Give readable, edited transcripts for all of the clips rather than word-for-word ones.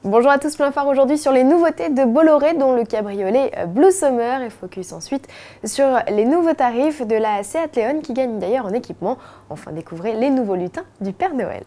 Bonjour à tous, plein phare aujourd'hui sur les nouveautés de Bolloré, dont le cabriolet Blue Summer, et focus ensuite sur les nouveaux tarifs de la Seat Leon qui gagne d'ailleurs en équipement. Enfin, découvrez les nouveaux lutins du Père Noël.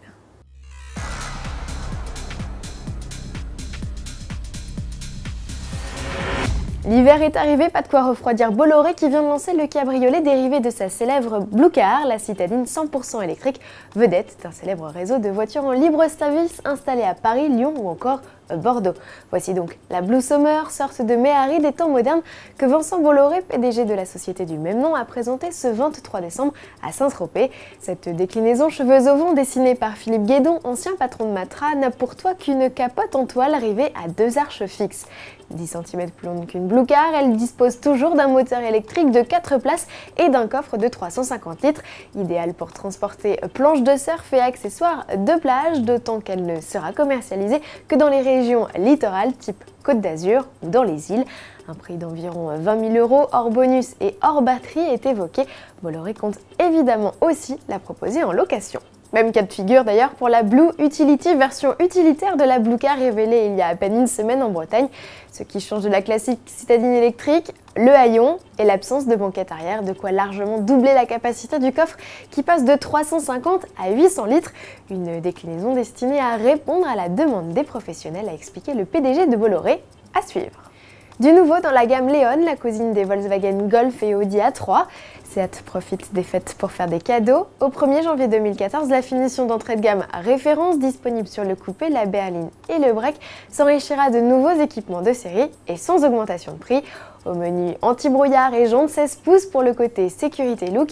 L'hiver est arrivé, pas de quoi refroidir Bolloré qui vient de lancer le cabriolet dérivé de sa célèbre Blue Car, la citadine 100% électrique, vedette d'un célèbre réseau de voitures en libre service installé à Paris, Lyon ou encore Bordeaux. Voici donc la Blue Summer, sorte de Méhari des temps modernes que Vincent Bolloré, PDG de la société du même nom, a présenté ce 23 décembre à Saint-Tropez. Cette déclinaison cheveux au vent dessinée par Philippe Guédon, ancien patron de Matra, n'a pour toi qu'une capote en toile rivée à deux arches fixes. 10 cm plus longue qu'une Blue Car, elle dispose toujours d'un moteur électrique de 4 places et d'un coffre de 350 litres, idéal pour transporter planches de surf et accessoires de plage, d'autant qu'elle ne sera commercialisée que dans les régions littorales type Côte d'Azur ou dans les îles. Un prix d'environ 20 000 € hors bonus et hors batterie est évoqué. Bolloré compte évidemment aussi la proposer en location. Même cas de figure d'ailleurs pour la Blue Utility, version utilitaire de la Blue Car révélée il y a à peine une semaine en Bretagne. Ce qui change de la classique citadine électrique, le haillon et l'absence de banquette arrière, de quoi largement doubler la capacité du coffre qui passe de 350 à 800 litres. Une déclinaison destinée à répondre à la demande des professionnels, a expliqué le PDG de Bolloré. À suivre. Du nouveau dans la gamme Leon, la cousine des Volkswagen Golf et Audi A3. Seat profite des fêtes pour faire des cadeaux. Au 1er janvier 2014, la finition d'entrée de gamme référence disponible sur le coupé, la berline et le break s'enrichira de nouveaux équipements de série et sans augmentation de prix. Au menu anti-brouillard et jantes 16 pouces pour le côté sécurité look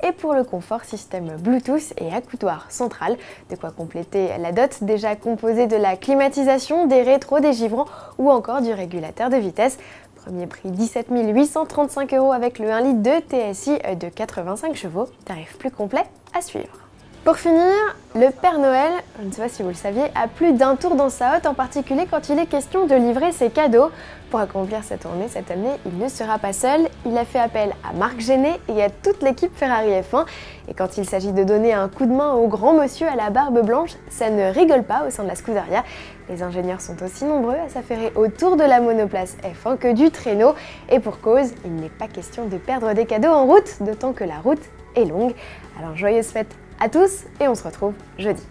et pour le confort système Bluetooth et accoudoir central. De quoi compléter la dot déjà composée de la climatisation, des rétros, des givrants ou encore du régulateur de vitesse. Premier prix 17 835 € avec le 1 litre de TSI de 85 chevaux. Tarif plus complet à suivre. Pour finir, le Père Noël, je ne sais pas si vous le saviez, a plus d'un tour dans sa hotte, en particulier quand il est question de livrer ses cadeaux. Pour accomplir sa tournée cette année, il ne sera pas seul. Il a fait appel à Marc Gené et à toute l'équipe Ferrari F1. Et quand il s'agit de donner un coup de main au grand monsieur à la barbe blanche, ça ne rigole pas au sein de la Scuderia. Les ingénieurs sont aussi nombreux à s'affairer autour de la monoplace F1 que du traîneau. Et pour cause, il n'est pas question de perdre des cadeaux en route, d'autant que la route est longue. Alors joyeuses fêtes à tous et on se retrouve jeudi.